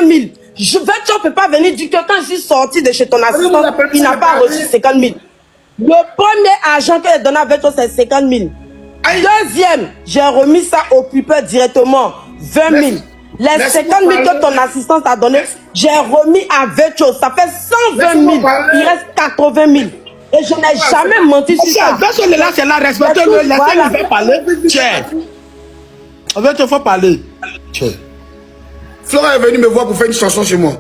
000. Vetcho ne peut pas venir dire que quand je suis sorti de chez ton assistant, il n'a pas reçu 50 000. Le premier argent qu'elle a donné à Vetcho, c'est 50 000. Deuxième, j'ai remis ça au pupeur directement, 20 000. Les 50 000 que ton assistant t'a donné, j'ai remis à Vetcho. Ça fait 120 000. Il reste 80 000. Et je n'ai jamais menti sur ça. Vetcho est là, c'est là, respectez-le, laissez-le faire parler. Tiens. Vetcho, il faut parler. Tiens. Flora est venue me voir pour faire une chanson chez moi.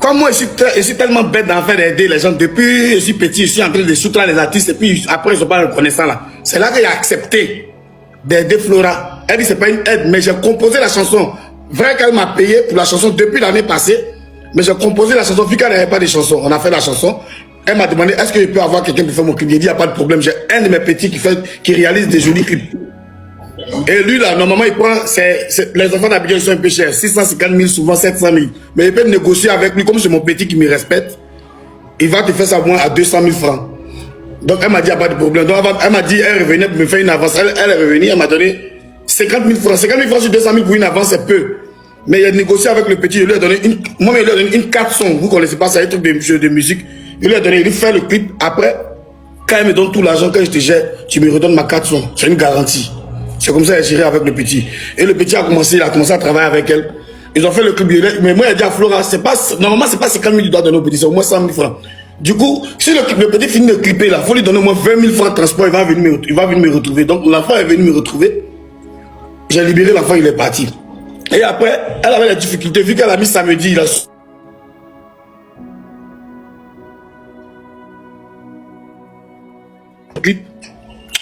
Comme moi, je suis tellement bête d'en faire d'aider les gens. Depuis je suis petit, je suis en train de soutenir les artistes. Et puis après, ils ne sont pas reconnaissants là. C'est là que j'ai accepté d'aider Flora. Elle dit c'est pas une aide, mais j'ai composé la chanson. Vrai qu'elle m'a payé pour la chanson depuis l'année passée. Mais j'ai composé la chanson, vu qu'elle n'avait pas de chanson. On a fait la chanson. Elle m'a demandé, est-ce que je peux avoir quelqu'un pour faire mon clip? J'ai dit, il n'y a pas de problème. J'ai un de mes petits qui réalise des jolis clips. Et lui, là, normalement, il prend, les enfants d'Abidjan, ils sont un peu chers. 650 000, souvent 700 000. Mais il peut négocier avec lui, comme c'est mon petit qui me respecte. Il va te faire ça moins à 200 000 francs. Donc, elle m'a dit, il n'y a pas de problème. Donc, elle m'a dit, elle revenait pour me faire une avance. Elle est revenue, elle m'a donné 50 000 francs. 50 000 francs sur 200 000 pour une avance, c'est peu. Mais il a négocié avec le petit, il lui a donné une, moi, il lui a donné une 4 sons. Vous connaissez pas ça, un truc de musique. Il lui a donné, il fait le clip. Après, quand il me donne tout l'argent, quand je te jette, tu me redonnes ma 4 sons. C'est une garantie. C'est comme ça qu'elle a géré avec le petit. Et le petit a commencé à travailler avec elle. Ils ont fait le clip. Mais moi, il a dit à Flora, normalement, c'est pas 50 000 du doigt de nos petits, c'est au moins 100 000 francs. Du coup, si le petit finit de clipper là, il faut lui donner au moins 20 000 francs de transport, il va venir me retrouver. Donc l'enfant est venu me retrouver. J'ai libéré l'enfant, il est parti. Et après, elle avait la difficulté, vu qu'elle a mis samedi, il a...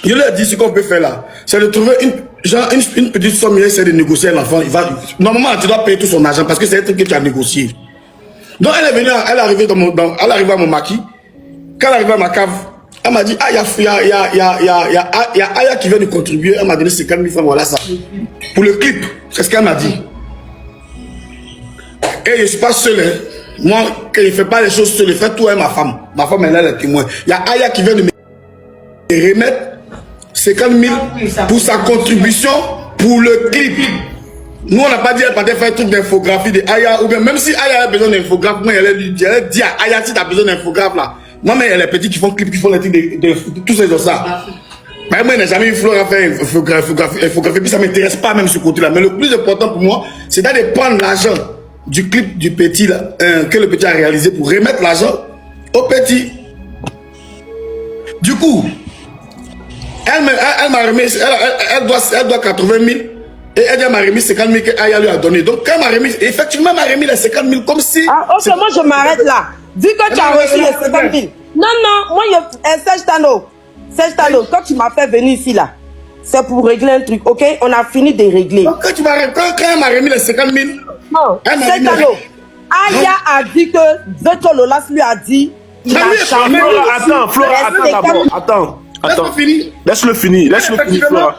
Je lui ai dit ce qu'on peut faire là, c'est de trouver une petite somme, il essaie de négocier à l'enfant. Normalement, tu dois payer tout son argent parce que c'est un truc que tu as négocié. Donc elle est venue, elle est arrivée elle est arrivée à mon maquis. Quand elle est arrivée à ma cave, elle m'a dit, ah, il y a Aya qui vient de contribuer, elle m'a donné 50 000 francs, voilà ça. Pour le clip, c'est ce qu'elle m'a dit. Et je ne suis pas seul, hein. Moi, quand je ne fais pas les choses seul, je fais tout avec ma femme. Ma femme, elle est le témoin. Il y a Aya qui vient de me remettre 50 000 pour sa contribution pour le clip. Nous, on n'a pas dit qu'elle partait faire un truc d'infographie de Aya, ou bien même si Aya a besoin d'infographe, moi, elle dit à Aya, si tu as besoin d'infographe là. Moi, mais elle est petite qui font clip, qui font les trucs de tout ces ça. Mais moi, je n'ai jamais eu Flora faire infographie, puis ça ne m'intéresse pas même ce côté-là. Mais le plus important pour moi, c'est d'aller prendre l'argent du clip du petit là, que le petit a réalisé pour remettre l'argent au petit. Du coup, elle m'a remis, elle doit 80 000 et elle m'a remis 50 000 qu'Aya lui a donné. Donc quand elle m'a remis, effectivement, elle m'a remis les 50 000 comme si... Ah, ok, moi je m'arrête là. Vu que tu as reçu les 50 000. Non, moi, Serge Tano, quand tu m'as fait venir ici là, c'est pour régler un truc, ok? On a fini de régler. Donc quand elle m'a remis les 50 000... Non, Serge Tano, Aya a dit que Vetcho Lolas lui a dit... Attends, Flora, attends. Laisse-le finir, Flora.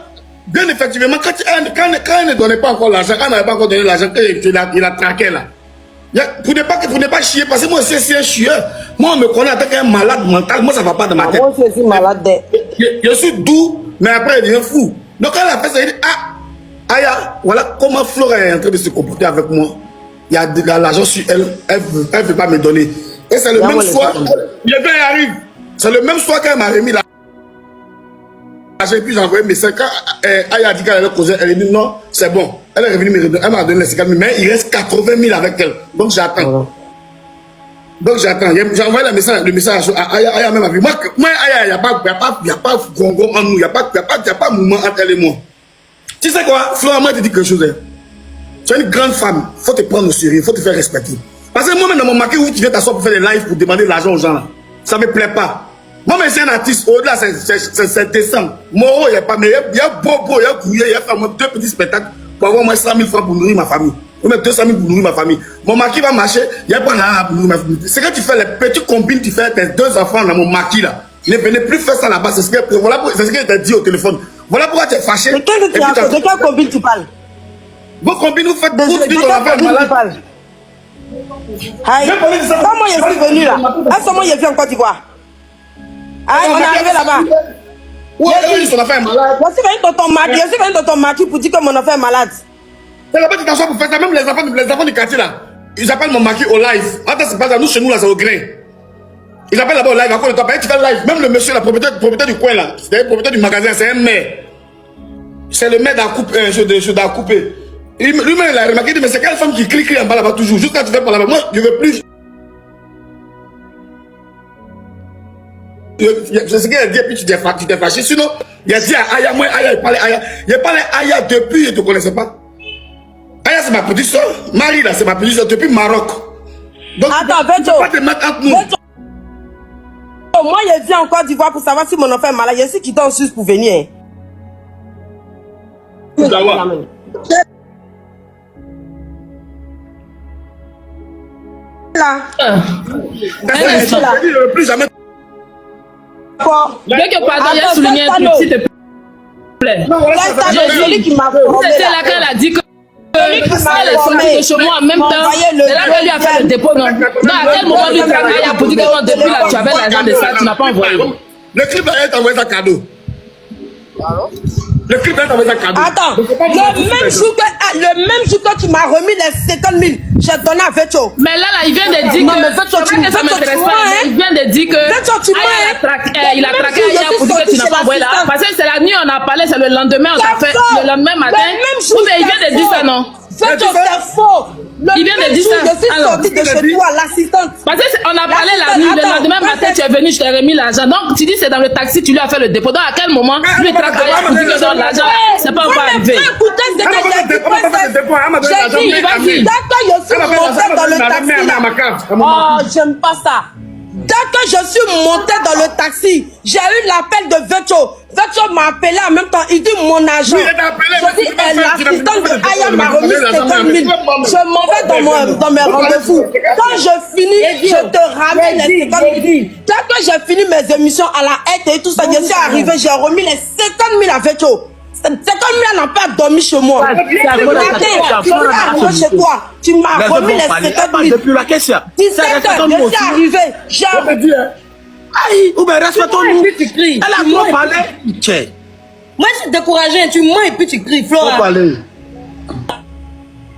Bien effectivement, quand elle ne donnait pas encore l'argent, quand elle n'avait pas encore donné l'argent, il a traqué là. Pour ne pas chier, parce que moi aussi, c'est un chieur. Moi, on me connaît en tant qu'un malade mental. Moi, ça ne va pas dans ma tête. Moi aussi, malade. Je suis doux, mais après, il devient fou. Donc, quand elle a fait ça, elle dit, ah, Aya, voilà comment Flora est en train de se comporter avec moi. Il y a de l'argent sur elle, elle ne veut pas me donner. Et c'est le même soir, il arrive. C'est le même soir qu'elle m'a remis là. Et puis j'ai envoyé mes 5 ans. Aya a dit qu'elle allait causer. Elle a dit non, c'est bon. Elle est revenue me redonner. Elle m'a donné les 50 000, mais il reste 80 000 avec elle. Donc j'attends. J'ai envoyé le message à Aya. Aya même a vu. Moi, Aya, il n'y a pas gongon en nous. Il n'y a pas mouvement entre elle et moi. Tu sais quoi, Flora, moi, je te dis quelque chose. Hein. Tu es une grande femme. Il faut te prendre au sérieux. Il faut te faire respecter. Parce que moi-même, dans mon maquis où tu viens t'asseoir pour faire des lives pour demander de l'argent aux gens, là, ça ne me plaît pas. Moi, mais c'est un artiste. Au-delà, c'est décent. Moro, il n'y a pas. Mais il y a Bobo, il y a Gouillé, il y a fait 2 petits spectacles pour avoir moins 100 000 francs pour nourrir ma famille. Ou même 200 000 pour nourrir ma famille. Mon maquis va marcher, il n'y a pas d'argent pour nourrir ma famille. C'est quand tu fais les petits combines, tu fais tes 2 enfants dans mon maquis là. Ne venez plus faire ça là-bas. C'est ce que t'a dit au téléphone. Voilà pourquoi tu es fâché. De quel combine tu parles? Vos combines, vous faites tout de ton affaire malade. Comment je suis venu là? À ce moment, je suis en Côte d'Ivoire. On est arrivé là-bas. Oui, son affaire est malade. Je suis venu dans ton maquis pour dire que mon affaire est malade. C'est là-bas que tu t'assois pour faire ça. Même les enfants du quartier là, ils appellent mon mari au live. Attends, c'est pas ça. Nous, chez nous là, c'est au grain. Ils appellent là-bas au live. Encore le temps, tu fais le live. Même le monsieur, la propriétaire du coin là, c'est le propriétaire du magasin, c'est un maire. C'est le maire d'Acoupé. Lui-même, il a remarqué, il dit, mais c'est quelle femme qui crie en bas là-bas toujours. Juste quand tu fais par là-bas. Moi, je ne veux plus. C'est ce qu'il a dit, et puis tu t'es fâché. Sinon, il a dit à Aya, moi, Aya, il parlait Aya. Il parlait Aya depuis, je ne te connaissais pas. Aya, c'est ma petite soeur. Marie, là, c'est ma petite soeur depuis Maroc. Donc, attends, tu ne peux pas te mettre entre nous. Moi, je viens en Côte d'Ivoire pour savoir si mon enfant est malade. Je suis quitté en Suisse pour venir. Là. Plus jamais. Dès que pardon, il a souligné un truc, s'il te plaît. C'est celui qui m'a formé. C'est là qu'elle a dit que elle est sortie de chez moi en même temps. C'est là qu'elle lui a fait le dépôt. Non, à quel moment lui travaille pour dire que depuis là tu avais l'argent de ça, tu n'as pas envoyé. Le clip là, elle t'a envoyé un cadeau. Le clip là, t'a envoyé un cadeau. Attends, le même jour que tu m'as remis les 50 000, j'ai donné à Vecho. Mais là, il vient de dire que ça m'intéresse pas. Il vient de dire que il a traqué Aya pour dire que tu n'as pas envoyé là. Parce que c'est la nuit, on a parlé, c'est le lendemain, on a fait le lendemain matin. Oui, mais il vient de dire ça, non? Vecho, c'est faux. Il vient de dire ça. Je suis sortie de chez toi, l'assistante. Parce qu'on a parlé la nuit, le lendemain matin, tu es venu, je t'ai remis l'argent. Donc, tu dis c'est dans le taxi, tu lui as fait le dépôt. Donc, à quel moment, lui traque Aya pour dire que dans l'argent, c'est pas encore arrivé. J'ai dit, d'accord, je suis montée dans le taxi. Oh, j'aime pas ça. Dès que je suis montée dans le taxi, j'ai eu l'appel de Vecho. Vecho m'a appelé en même temps. Il dit mon agent. Je dis, l'assistante de Aya m'a remis 50 000. Je m'en vais dans mes rendez-vous. Quand je finis, je te ramène les 50 000. Dès que j'ai fini mes émissions à la haie et tout ça, je suis arrivé, j'ai remis les 50 000 à Vecho. 50 000 n'ont pas dormi chez moi. Tu suis arrivé chez toi. Tu m'as remis les 50 000. Depuis la caisse. 17 heures, je suis arrivé. J'ai aïe, ou bien respectons-nous. Elle a trop parlé. Moi, je suis découragée. Tu mens et puis tu cries, Flora.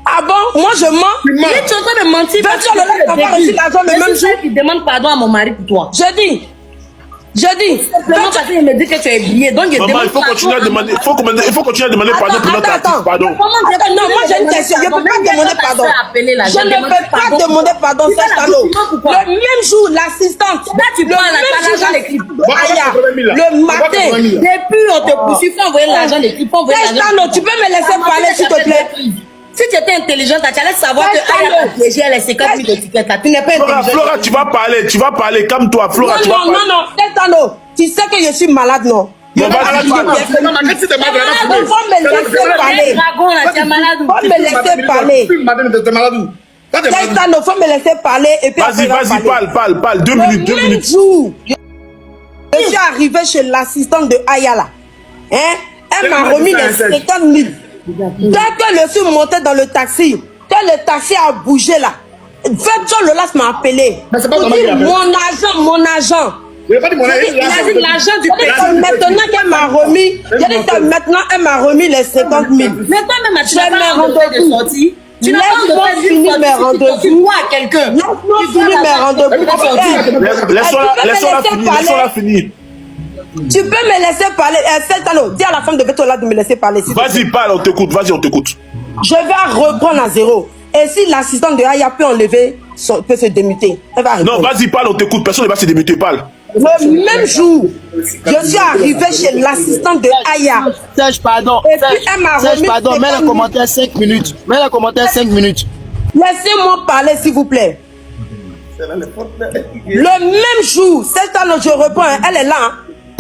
Ah bon? Moi, je mens. Tu es en train de mentir. Vecho, le lait, t'as pas reçu l'argent le même jour. Il demande pardon à mon mari pour toi. Je dis. Simplement parce qu'il me dit que tu es lié. Donc, maman, il faut continuer à demander. Il faut continuer à demander pardon pour notre artiste. Pardon. Non, moi j'ai une question. Je ne peux pas demander pardon. Je ne peux pas demander pardon, Sestano. Le même jour, l'assistante. Là, tu prends l'argent des clips. Le matin. Depuis, on te poursuit. Il faut envoyer l'argent des clips. Sestano, tu peux me laisser parler, s'il te plaît? Si tu étais intelligente, tu allais savoir que Aya a piégé les 50 000 étiquettes là. Tu n'es pas intelligente. Flora, tu vas parler. Calme-toi, Flora, tu vas parler. Non, Sestano, tu sais que je suis malade, non? Bon, vas-y, Faut me laisser parler. Sestano, faut me laisser parler. Et puis vas-y, parle. 2 minutes. Le même jour, je suis arrivé chez l'assistante de Ayala. Elle m'a remis les 50 000. Dès que je suis monté dans le taxi, que le taxi a bougé là, Vecho Lolas m'a appelé. Mon agent. Il a dit l'argent du pays. Maintenant qu'elle m'a remis, elle m'a remis les 50 000. Maintenant même, tu n'as pas de sortie. Tu n'as pas fini mes rendez-vous. Tu vois à quelqu'un. Laisse-moi finir mes rendez-vous. Laissons-la finir. Tu peux me laisser parler. Dis à la femme de Vecho là de me laisser parler. Vas-y, parle, on t'écoute. Je vais reprendre à zéro. Et si l'assistante de Aya peut enlever, peut se démuter. Elle va non, vas-y, parle, on t'écoute. Personne ne va se démuter, parle. Le même jour, je suis arrivé chez l'assistante de Aya. Serge, pardon. Et puis elle m'a remis. Pardon, mets le commentaire 5 minutes. Laissez-moi parler, s'il vous plaît. Le même jour, cette année, je reprends, elle est là.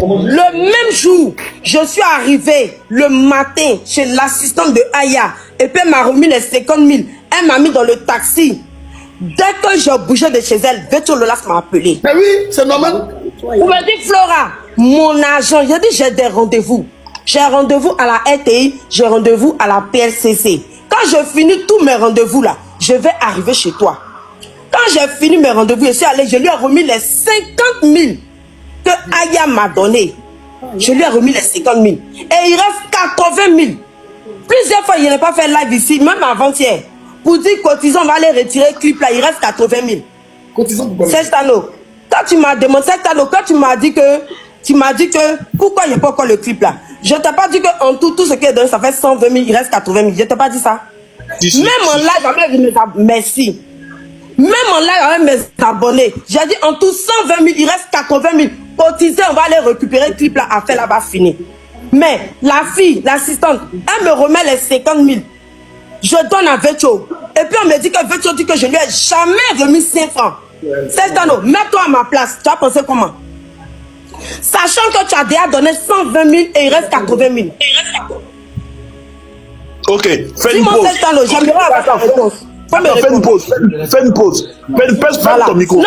Le même jour, je suis arrivé le matin chez l'assistante de Aya. Et puis elle m'a remis les 50 000. Elle m'a mis dans le taxi. Dès que je bougeais de chez elle, Vecho Lolas m'a appelé. Mais oui, c'est normal. Vous me dites, Flora, mon agent, j'ai dit j'ai des rendez-vous. J'ai rendez-vous à la RTI, j'ai rendez-vous à la PLCC. Quand je finis tous mes rendez-vous là, je vais arriver chez toi. Quand j'ai fini mes rendez-vous, je suis allé, je lui ai remis les 50 000 que Aya m'a donné. Je lui ai remis les 50 000. Et il reste 80 000 Plusieurs fois, il n'a pas fait live ici, même avant-hier. Pour dire cotisons, on va aller retirer le clip là, il reste 80 000. Cotisons pour Serge Tano, quand tu m'as demandé, Serge Tano, quand tu m'as dit que, pourquoi il n'y a pas encore le clip là? Je t'ai pas dit qu'en tout ce qui est donné, ça fait 120 000, il reste 80 000. Je t'ai pas dit ça. Même en live avec mes abonnés, merci. Même en live avec mes abonnés, j'ai dit en tout 120 000, il reste 80 000. Cotisez, on va aller récupérer le clip là, à faire là-bas, fini. Mais la fille, l'assistante, elle me remet les 50 000. Je donne à Vetcho. Et puis on me dit que Vetcho dit que je lui ai jamais remis 5 francs. Serge Tano, mets-toi à ma place. Tu as pensé comment? Sachant que tu as déjà donné 120 000 et il reste 80 000. Ok, fais une Dis-moi, pause. Serge Tano, j'aimerais avoir ta réponse. Fais une pause. Fais une pause. Ferme ton micro. Non,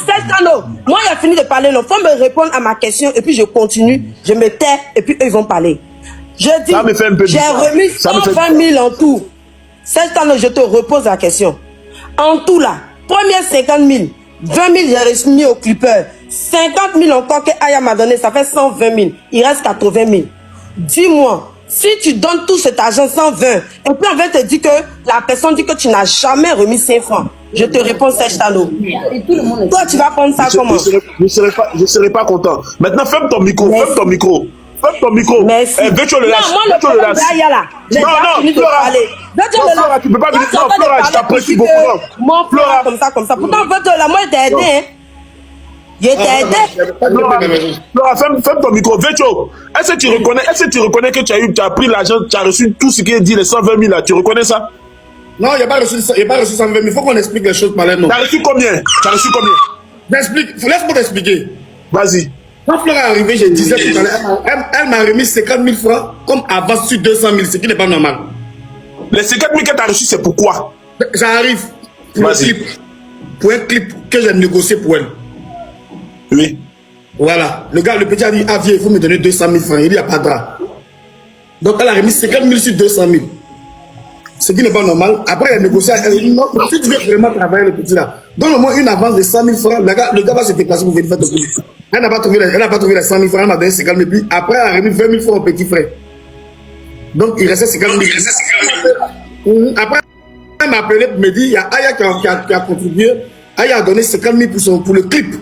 Serge Tano. Moi, il a fini de parler. Il faut me répondre à ma question et puis je continue. Je me tais et puis eux, ils vont parler. Je dis, j'ai remis 120 000 en tout. Serge Tano, je te repose la question. En tout là, première 50 000, 20 000, j'ai remis au clipper. 50 000 encore que Aya m'a donné, ça fait 120 000. Il reste 80 000. Dis-moi, si tu donnes tout cet argent 120, et puis on va te dire que la personne dit que tu n'as jamais remis 5 francs. Je te réponds, Serge Tano. Toi, tu vas prendre ça comment? Je serai pas content. Maintenant, ferme ton micro. Merci. Ferme ton micro. Ferme ton micro. Merci. Vetcho le lâche. Non, moi, le problème d'Aya là. J'ai déjà fini de parler. Flora, tu peux pas venir. Non, Flora, je t'apprécie beaucoup. Mon Flora, comme ça. Pourtant, Vetcho là, moi, je t'ai aidé, hein. Je t'ai aidé. Flora, ferme ton micro. Vetcho, est-ce que tu reconnais que tu as pris l'argent, tu as reçu tout ce qui est dit, les 120 000 là, tu reconnais ça? Non, il n'y a pas reçu 120 000. Il faut qu'on explique les choses par les noms. Tu as reçu combien? Laisse-moi t'expliquer. Vas-y. Quand Flora est arrivée, je disais tout à l'heure, elle m'a remis 50 000 francs comme avance sur 200 000, ce qui n'est pas normal. Les 50 000 que tu as reçus, c'est pourquoi? J'arrive pour un clip que j'ai négocié pour elle. Oui. Voilà. Le petit a dit, ah viens, il faut me donner 200 000 francs. Il dit, il n'y a pas de drap. Donc elle a remis 50 000 sur 200 000. Ce qui n'est pas normal. Après, elle a négocié. Elle a dit, non, si tu veux vraiment travailler le petit là, donne-moi une avance de 100 000 francs. Le gars va se déplacer pour venir faire ton clip. Elle n'a pas trouvé les 100 000 francs, elle m'a donné 50 000. Puis après, elle a remis 20 000 francs au petit frère. Donc il restait 50 000. Après, elle m'a appelé pour me dire, il y a Aya qui a contribué. Aya a donné 50 000 pour le clip.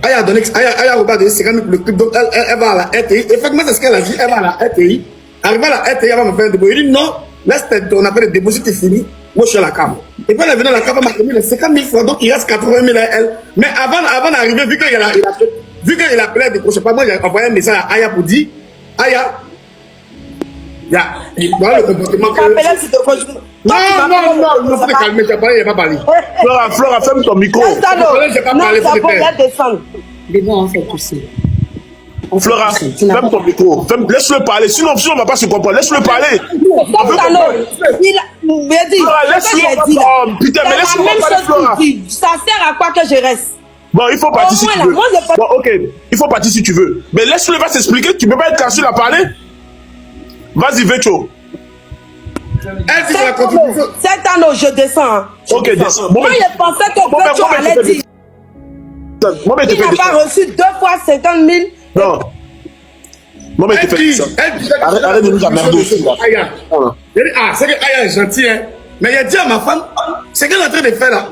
Aya a donné 50 000 pour le clip. Donc elle va à la RTI. Effectivement, c'est ce qu'elle a dit. Elle va à la RTI. Arrivée à la RTI, elle va me faire un dépôt. Il dit non, laisse ton appel de dépôt, c'est fini. Moi, je suis à la cave. Et puis elle est venue à la cave, elle m'a remis les 50 000 francs. Donc il reste 80 000 à elle. Mais avant d'arriver, vu qu'il a appelé à décrocher pas, moi j'ai envoyé un message à Aya pour dire, Aya, voilà le comportement que... Non, il faut te calmer, tu n'as pas parlé. Flora, ferme ton micro. Non, ça va descendre. Ils vont en faire pousser. Flora, ferme ton micro. Laisse-le parler. Sinon, on ne va pas se comprendre. Laisse-le parler. Putain, mais laisse-le parler, Flora. Ça sert à quoi que je reste? Bon, il faut partir si tu veux. Bon, ok. Il faut partir si tu veux. Mais laisse-le pas s'expliquer. Tu ne peux pas être caché à parler. Vas-y, Vetcho. Elle dit que la contribution... 7 ans, je descends. Ok, descends. Moi, je pensais que Vetcho allait dire. Il n'a pas reçu 2 fois 50 000. Non. Non, mais tu fais ça. Arrête de nous emmerder aussi. Ah, c'est que Aya est gentil, hein. Mais il a dit à ma femme, c'est qu'elle est en train de faire là.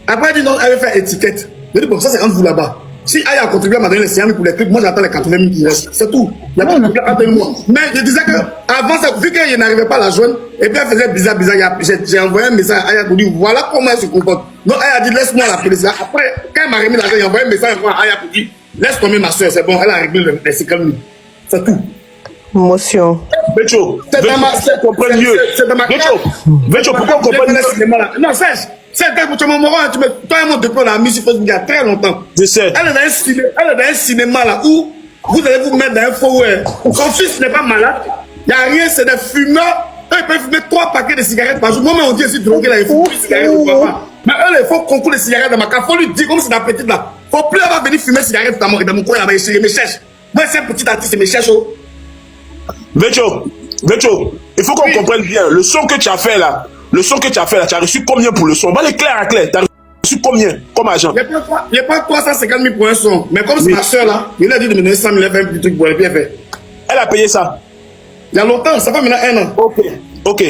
Après, elle dit non, elle veut faire étiquette. Je dis bon, ça c'est entre vous là-bas. Si Aya a contribué à m'a donné les 50 000 pour les clips, moi j'attends les 80 000 qui restent. C'est tout. Il n'y a pas de problème entre moi. Mais je disais que avant ça, vu qu'elle n'arrivait pas à la joindre, et puis elle faisait bizarre, j'ai envoyé un message à Aya pour dire voilà comment elle se comporte. Donc Aya a dit laisse-moi l'appeler ça. Après, quand elle m'a remis l'argent, j'ai envoyé un message à Aya pour dire laisse tomber ma soeur, c'est bon, elle a réglé les 50 000. C'est tout. Motion. Vetcho, comprends mieux. Vetcho, pourquoi on comprend mieux? Non, Serge. C'est un moment, toi et moi, depuis on a mis sur Facebook il y a très longtemps. Je sais. Elle est dans un cinéma là où vous allez vous mettre dans un foyer. Son fils n'est pas malade. Il n'y a rien, c'est des fumeurs. Eux, ils peuvent fumer 3 paquets de cigarettes par jour. Moi-même, on dit aussi drogué là, il faut plus de cigarettes ou pas. Mais eux, il faut concours de cigarettes dans ma cave. Il faut lui dire, comme c'est la petite là. Il ne faut plus avoir venir fumer cigarettes dans mon coin là, il me cherche. Moi, c'est un petit artiste, il me cherche. Vetcho, il faut qu'on comprenne bien. Le son que tu as fait là, tu as reçu combien pour le son? On va aller clair à clair. Tu as reçu combien comme agent? Il n'y a pas 350 000 pour un son. Mais comme c'est ma soeur là, il a dit de me donner 100 000, elle fait un petit truc pour elle, puis elle fait. Elle a payé ça. Il y a longtemps, ça fait maintenant 1 an. Ok. Ok.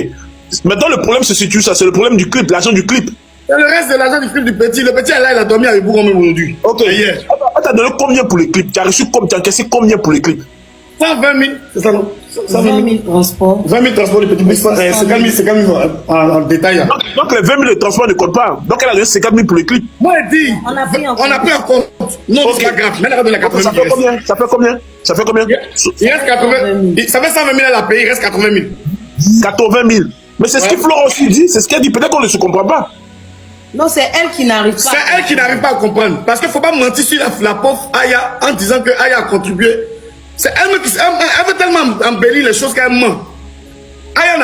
Maintenant, le problème se situe, ça, c'est le problème du clip, l'argent du clip. Et le reste de l'argent du clip du petit. Le petit, là, il a dormi avec vous même aujourd'hui. Ok. Hier. Elle t'a donné combien pour les clips? Tu as reçu combien? Tu as encaissé combien pour les clips? 120 000, c'est ça non? 20 000 transports. 20 000 transports du petit bus, 50 000 en détail. Là. Donc les 20 000 de transport ne comptent pas. Donc elle a donné 50 000 pour les clips. Moi, je dis, On a pris en compte. on a pris en compte. Non, c'est pas grave. Mais elle a donné 80 000. Ça fait combien? Ça fait combien? Ça fait combien? Il reste 80 000. Ça fait 120 000 à la payer, il reste 80 000. 80 000. Mais c'est ce que Florent aussi dit, c'est ce qu'elle dit. Peut-être qu'on ne se comprend pas. Non, c'est elle qui n'arrive pas. C'est elle qui n'arrive pas à comprendre. Parce qu'il ne faut pas mentir sur la pauvre Aya en disant que Aya a contribué. C'est elle qui elle veut tellement embellir les choses qu'elle ment. Aya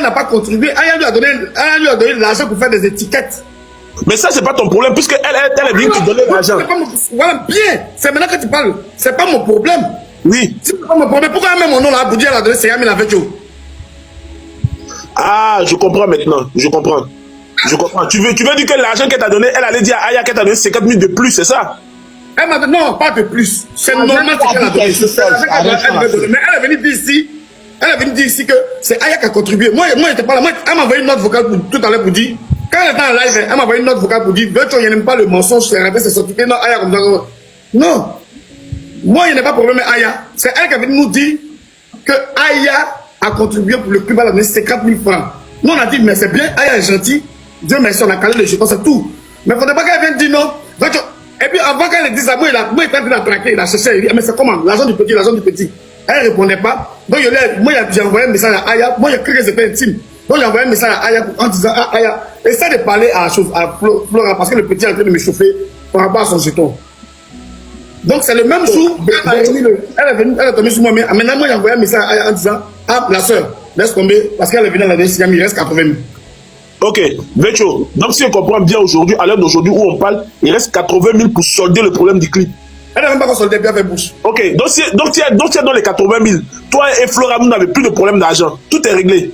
n'a pas contribué. Aya lui a donné de l'argent pour faire des étiquettes. Mais ça, c'est pas ton problème, puisque elle est venue te donner l'argent. Voilà, bien. C'est maintenant que tu parles. C'est pas mon problème. Oui. C'est pas mon problème. Pourquoi elle met mon nom là pour dire qu'elle a donné 50 000 avec Joe? Ah, je comprends maintenant. Je comprends. Je comprends. Tu veux dire que l'argent qu'elle t'a donné, elle allait dire à Aya qu'elle t'a donné 50 000 de plus, c'est ça? Elle m'a donné, non, pas de plus. C'est normal ce qu'elle a donné. Mais elle est venue dire ici. Elle est venue dire ici que c'est Aya qui a contribué. Moi, j'étais pas là. Moi, elle m'a envoyé une note vocale tout à l'heure pour dire. Quand elle était en live, elle m'a envoyé une note vocale pour dire Virtual, il n'aime pas le mensonge, c'est raté, c'est sorti. Non, Aya comme ça. Non. Moi, il n'y a pas de problème avec Aya. C'est elle qui est venue nous dire que Aya a contribué pour le club à la donner 50 000 francs. Nous, on a dit, mais c'est bien, Aya est gentil. Dieu merci, on a calé le jetons, c'est tout. Mais il ne faudrait pas qu'elle vienne dire non. Et puis avant qu'elle dise ça, moi, il était en train de traquer, il a cherché, il dit, mais c'est comment? L'argent du petit. Elle ne répondait pas. Donc, moi, j'ai envoyé un message à Aya. Moi, il y a cru que c'était intime. Donc, j'ai envoyé un message à Aya en disant, ah, Aya, essaie de parler à Flora parce que le petit est en train de me chauffer par rapport à son jeton. Donc, c'est le même jour, elle est tombée sur moi. Mais maintenant, moi, j'ai envoyé un message à Aya en disant, ah, la soeur, laisse tomber parce qu'elle est venue à la dernière, il reste 80 000. Ok, Vecho, donc si on comprend bien aujourd'hui, à l'heure d'aujourd'hui où on parle, il reste 80 000 pour solder le problème du clip. Elle n'a même pas solder, bien fait bouche. Ok, donc tu es dans les 80 000. Toi et Flora, vous n'avez plus de problème d'argent. Tout est réglé.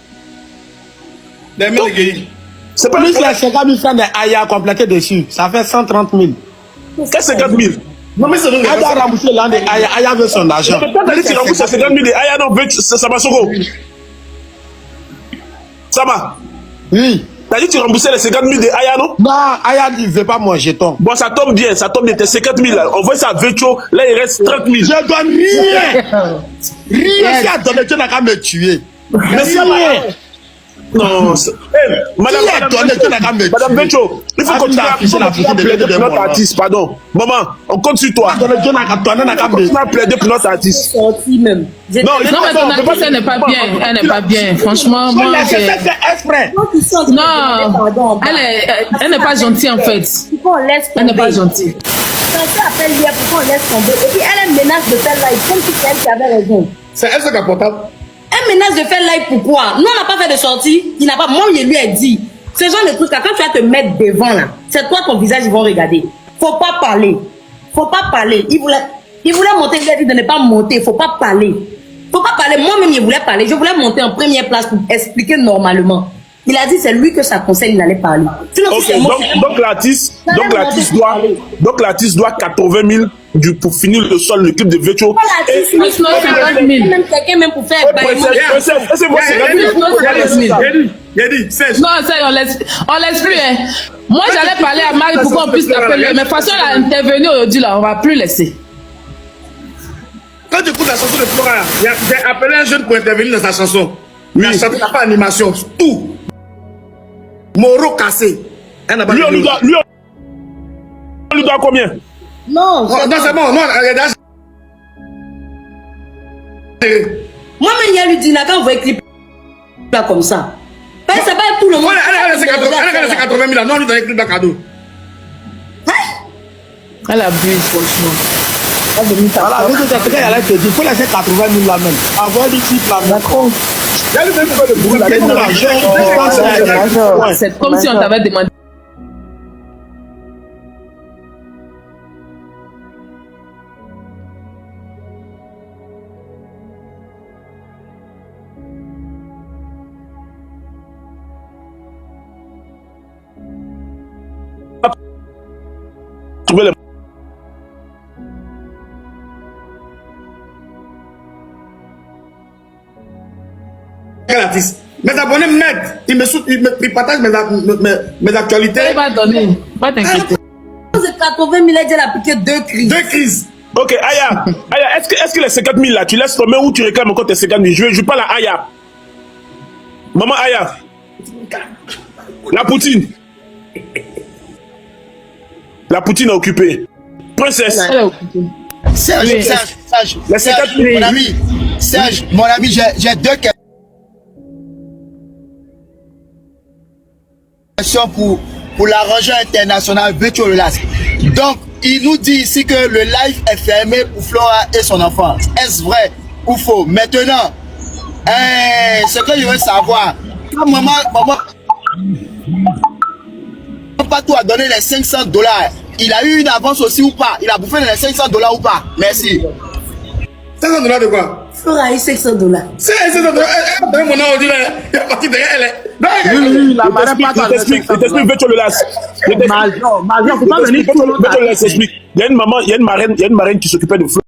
C'est pas plus les 50 000 francs d'Aya complété dessus. Ça fait 130 000. Qu'est-ce que 50 000? Non, mais c'est Elle doit rembourser l'an de Aya. Aya veut son argent. Mais toi, t'as dit que tu rembourses 50 000 de Aya, non, ça va, Soko. Ça va? Oui. T'as dit que tu remboursais les 50 000 de Aya, non? Non, Aya dit, il ne veut pas mon jeton. Bon, ça tombe bien, tes 50 000 là. On voit ça à Vecho, là il reste 30 000. Je donne rien. Rien. Si elle donne, tu n'as qu'à me tuer. Mais c'est rien. Non, Madame Vecho, il faut continuer à plaider pour notre artiste, pardon. Maman, on compte sur toi. On continue à plaider pour notre artiste. Non, mais ton artiste, elle n'est pas bien. Elle n'est pas bien. Franchement, moi, non, elle n'est pas gentille en fait. Elle n'est pas gentille. Quand appelle hier, pourquoi on laisse tomber? Et puis elle menace de faire live, comme si c'est elle qui avait raison. C'est elle qui est portable. Elle menace de faire live pourquoi? Nous, on n'a pas fait de sortie. Il n'a pas. Moi, je lui ai dit. Ce genre de trucs là, quand tu vas te mettre devant là, c'est toi ton visage, ils vont regarder. Faut pas parler. Faut pas parler. Il voulait monter, il a dit de ne pas monter. Faut pas parler. Faut pas parler. Moi-même, il voulait parler. Je voulais monter en première place pour expliquer normalement. Il a dit c'est lui que ça concerne, il allait parler. Sinon, okay, donc l'artiste doit 80 000 pour finir le sol, le clip de Vecho. L'artiste, même quelqu'un même pour faire. Non, ça, on laisse plus. Hein. Moi, j'allais parler à Marie pour qu'on puisse l'appeler. Mais de toute façon, elle a intervenu aujourd'hui, là, on va plus laisser. Quand tu écoutes la chanson de Flora, j'ai appelé un jeune pour intervenir dans sa chanson. Mais la chanson n'a pas d'animation, tout. Moro cassé. Lui, on lui doit combien? Non, c'est bon. Non, moi-même, il y a lui dit, n'a qu'à envoyer clip là comme ça. C'est pas tout le monde. Elle a laissé 80 000 là. Non, on lui donne clip là cadeau. Elle abuse, franchement. Voilà, il faut laisser 80 000 là même. Avoir du clip là, Macron. C'est comme si on t'avait demandé. artiste. Mes abonnés m'aident. Ils partagent mes actualités. Il va donner. Pas t'inquiéter. C'est 80 000, elle a piqué 2 crises. 2 crises. Ok, Aya, est-ce que les 50 000 là, tu laisses tomber ou tu réclames encore tes 50 000? Je parle à Aya. Maman Aya. La Poutine. La Poutine est occupée. Princesse. Elle est occupée. Serge, mon ami, Serge, mon ami, j'ai 2 questions pour l'arrangeur international Virtual Relax. Donc, il nous dit ici que le live est fermé pour Flora et son enfant. Est-ce vrai ou faux? Maintenant, ce que je veux savoir, quand maman Patou a donné les $500, il a eu une avance aussi ou pas? Il a bouffé les $500 ou pas? Merci. $500 de quoi? Flora a eu $500. C'est $500. Elle a donné mon nom, on dit, il est parti derrière elle. Oui, la marraine pas Je t'explique, Virtual Relax. Major, faut pas venir. Il y a une maman, il y a une marraine qui s'occupait de Flo.